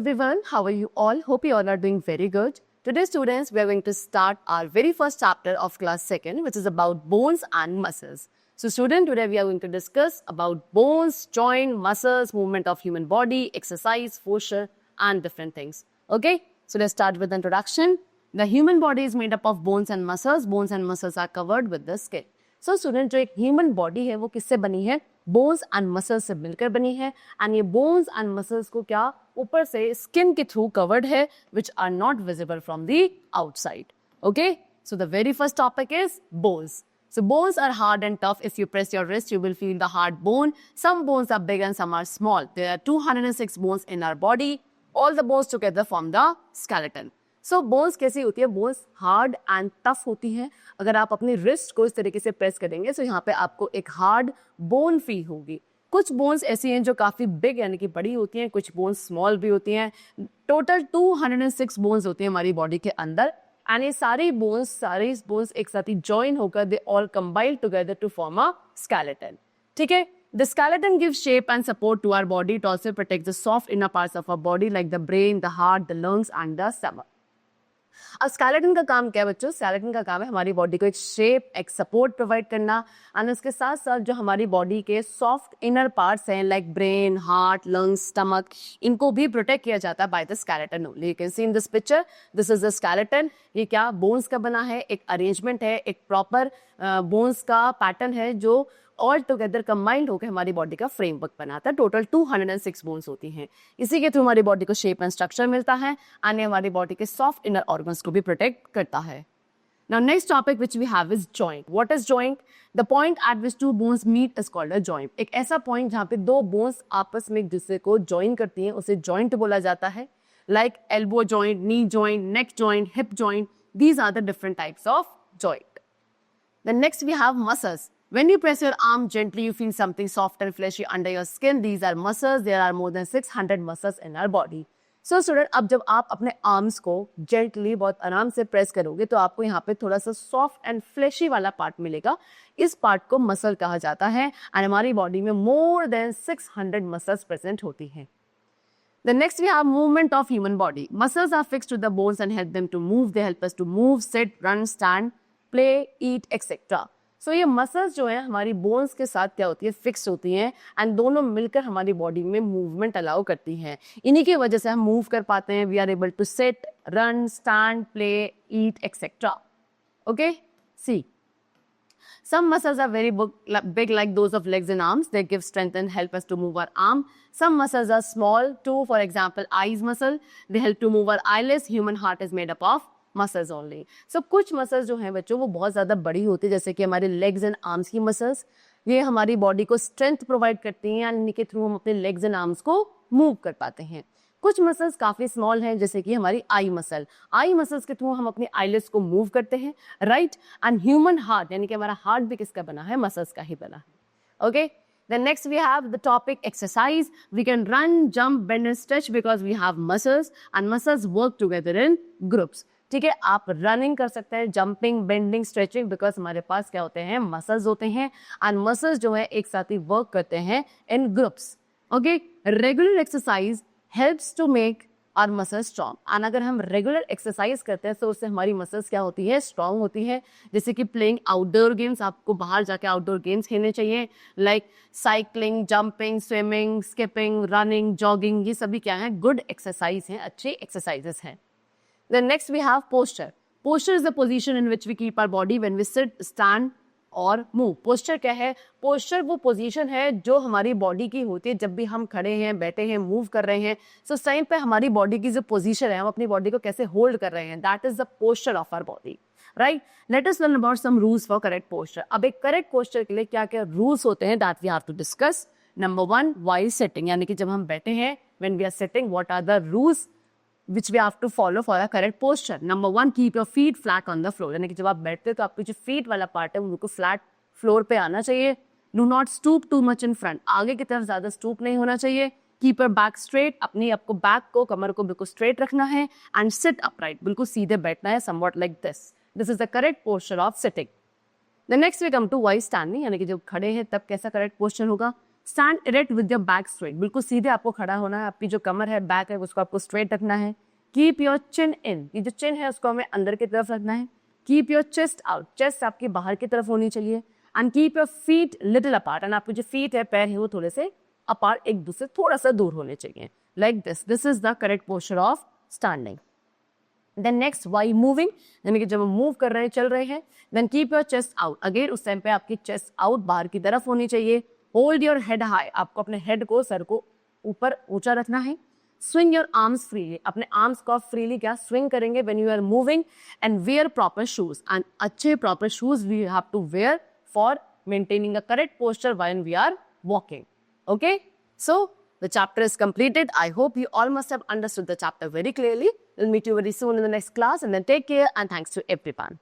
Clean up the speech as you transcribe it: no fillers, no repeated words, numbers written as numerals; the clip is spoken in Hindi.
everyone, how are you all? Hope you all are doing very good. Today students, we are going to start our very first chapter of class 2nd, which is about bones and muscles. So student, today we are going to discuss about bones, joint, muscles, movement of human body, exercise, posture and different things. Okay, so let's start with the introduction. The human body is made up of bones and muscles. Bones and muscles are covered with the skin. So student, जो एक human body है वो किससे बनी है? बोन्स एंड मसल्स से मिलकर बनी है एंड ये बोन्स एंड मसल्स को क्या ऊपर से स्किन के थ्रू कवर्ड है which are not visible from the outside. Okay, so the very first topic is bones. So bones are hard and tough. If you press your wrist, you will feel the hard bone. Some bones are big and some are small. There are 206 bones in our body. All the bones together form the skeleton. So bones कैसी होती है? Bones hard and tough होती हैं. अगर आप अपनी wrist को इस तरीके से press करेंगे तो यहाँ पे आपको एक hard bone feel होगी. कुछ bones ऐसी हैं जो काफ़ी big यानी कि बड़ी होती हैं, कुछ bones small भी होती हैं. Total 206 bones होती हैं हमारी body के अंदर. एंड ये सारे बोन्स एक साथ ही ज्वाइन होकर they all combined together to form a skeleton. ठीक है, the skeleton gives shape and support to our body. It also protects the soft inner parts of our body like the brain, the heart, the lungs and the stomach. अब स्केलेटन का काम क्या है बच्चों? स्केलेटन का काम है हमारी बॉडी को एक शेप, एक सपोर्ट प्रोवाइड करना एंड उसके साथ साथ जो हमारी बॉडी के सॉफ्ट इनर पार्ट्स हैं like brain, heart, lungs, stomach, इनको भी प्रोटेक्ट किया जाता है by the skeleton only. You can see in this picture, this is the skeleton. ये क्या बोन्स का बना है, एक अरेंजमेंट है, एक प्रॉपर बोन्स का पैटर्न है जो ऑल टुगेदर कंबाइंड होकर हमारी बॉडी का फ्रेमवर्क बनाता है. टोटल 206 बोन्स होती हैं. इसी के थ्रू हमारी बॉडी को शेप एंड स्ट्रक्चर मिलता है एंड हमारी बॉडी के सॉफ्ट इनर ऑर्गन्स को भी प्रोटेक्ट करता है. Now next topic which we have is joint. What is joint? The point at which two bones meet is called a joint. एक ऐसा point जहाँ पे दो bones आपस में एक दूसरे को join करती हैं उसे joint बोला जाता है. Like elbow joint, knee joint, neck joint, hip joint. These are the different types of joint. Then next we have muscles. When you press your arm gently, you feel something soft and fleshy under your skin. These are muscles. There are more than 600 muscles in our body. So student, अब जब आप अपने आर्म्स को जेंटली बहुत आराम से प्रेस करोगे तो आपको यहाँ पे थोड़ा सा सॉफ्ट एंड फ्लैशी वाला पार्ट मिलेगा. इस पार्ट को मसल कहा जाता है एंड हमारी बॉडी में मोर देन 600 मसल्स प्रेजेंट होती हैं. The next we have movement of human body. Muscles are fixed to the bones and help them to move. They help us to move, sit, run, stand, play, eat, etc. So ये मसल्स जो है हमारी बोन्स के साथ क्या होती है? फिक्स होती हैं एंड दोनों मिलकर हमारी बॉडी में मूवमेंट अलाउ करती हैं. इन्हीं की वजह से हम मूव कर पाते हैं. We are able to sit, run, stand, play, eat etcetera. Okay, see some muscles are very big like those of legs and arms. They give strength and help us to move our arm. Some muscles are small too. For example, eyes muscle. They help to move our eyelids. Human heart is made up of muscles only. So कुछ मसल्स जो हैं बच्चों वो बहुत ज़्यादा बड़ी होती है जैसे कि हमारे लेग्स एंड आर्म्स की मसल्स. ये हमारी बॉडी को स्ट्रेंथ प्रोवाइड करती हैं एंड इनके थ्रू हम अपने लेग्स एंड आर्म्स को मूव कर पाते हैं. कुछ मसल्स काफ़ी स्मॉल हैं जैसे कि हमारी आई मसल. आई मसल्स के थ्रू हम अपनी आईलिड्स को मूव करते हैं, राइट. एंड ह्यूमन हार्ट यानी कि हमारा हार्ट भी किसका बना है? मसल्स का ही बना है. Okay, then next we have the topic exercise. We can run, jump, bend and stretch because we have muscles and muscles work together in groups. ठीक है, आप रनिंग कर सकते हैं, जंपिंग, बेंडिंग, स्ट्रेचिंग, बिकॉज हमारे पास क्या होते हैं? मसल्स होते हैं एंड मसल्स जो है एक साथ ही वर्क करते हैं in groups. Okay, regular exercise helps to make our muscles strong. And अगर हम रेगुलर एक्सरसाइज करते हैं तो उससे हमारी मसल्स क्या होती है? स्ट्रॉन्ग होती है. जैसे कि प्लेइंग आउटडोर गेम्स, आपको बाहर जाके आउटडोर गेम्स खेलने चाहिए like cycling, jumping, swimming, skipping, running, jogging. ये सभी क्या है? गुड एक्सरसाइज हैं, अच्छे एक्सरसाइजेस हैं. Then next we have posture. Posture is the position in which we keep our body when we sit, stand or move. Posture क्या है? Posture वो position है जो हमारी body की होती है जब भी हम खड़े हैं, बैठे हैं, move कर रहे हैं. So उस टाइम पे हमारी body की जो position है, हम अपनी body को कैसे hold कर रहे हैं, that is the posture of our body. Right? Let us learn about some rules for correct posture. अब एक correct posture के लिए क्या क्या rules होते हैं that we have to discuss. Number 1, while sitting, यानी कि जब हम बैठे हैं, when we are sitting, what are the rules which we have to follow for a correct posture. Number 1, keep your feet flat on the floor. यानी कि जब आप बैठते हैं तो आपकी जो feet वाला part है वो बिल्कुल flat floor पे आना चाहिए. Do not stoop too much in front. आगे की तरफ ज़्यादा stoop नहीं होना चाहिए. Keep your back straight. अपनी आपको back को, कमर को बिल्कुल straight रखना है. And sit upright. बिल्कुल सीधे बैठना है, somewhat like this. This is the correct posture of sitting. The next we come to while standing. यानी कि जब खड़े हैं तब कैसा correct posture होगा? Stand erect with your back straight, बिल्कुल सीधे आपको खड़ा होना है, आपकी जो कमर है, बैक है, उसको आपको स्ट्रेट रखना है। कीप योर चिन इन, ये जो चिन है उसको हमें अंदर की तरफ रखना है। Keep your chest out, chest आपकी बाहर की तरफ होनी चाहिए। And keep your feet little apart, and आपके जो फीट है, पैर है, वो थोड़े से अपार्ट, एक दूसरे थोड़ा सा दूर होने चाहिए, like this is the correct posture of standing. Then next while moving, यानी कि जब हम मूव कर रहे हैं, चल रहे हैं, then keep your chest out, again उस टाइम पे आपकी चेस्ट आउट बाहर की तरफ होनी चाहिए। होल्ड योर हेड हाई, आपको अपने हेड को, सर को ऊपर ऊंचा रखना है। स्विंग योर आर्म्स फ्रीली, अपने आर्म्स को आप फ्रीली क्या स्विंग करेंगे when you are moving. And wear proper shoes, and अच्छे proper shoes we have to wear for maintaining a correct posture when we are walking. Okay, so the chapter is completed. I hope you all must have understood the chapter very clearly. We'll meet you very soon in the next class, and then take care and thanks to everyone.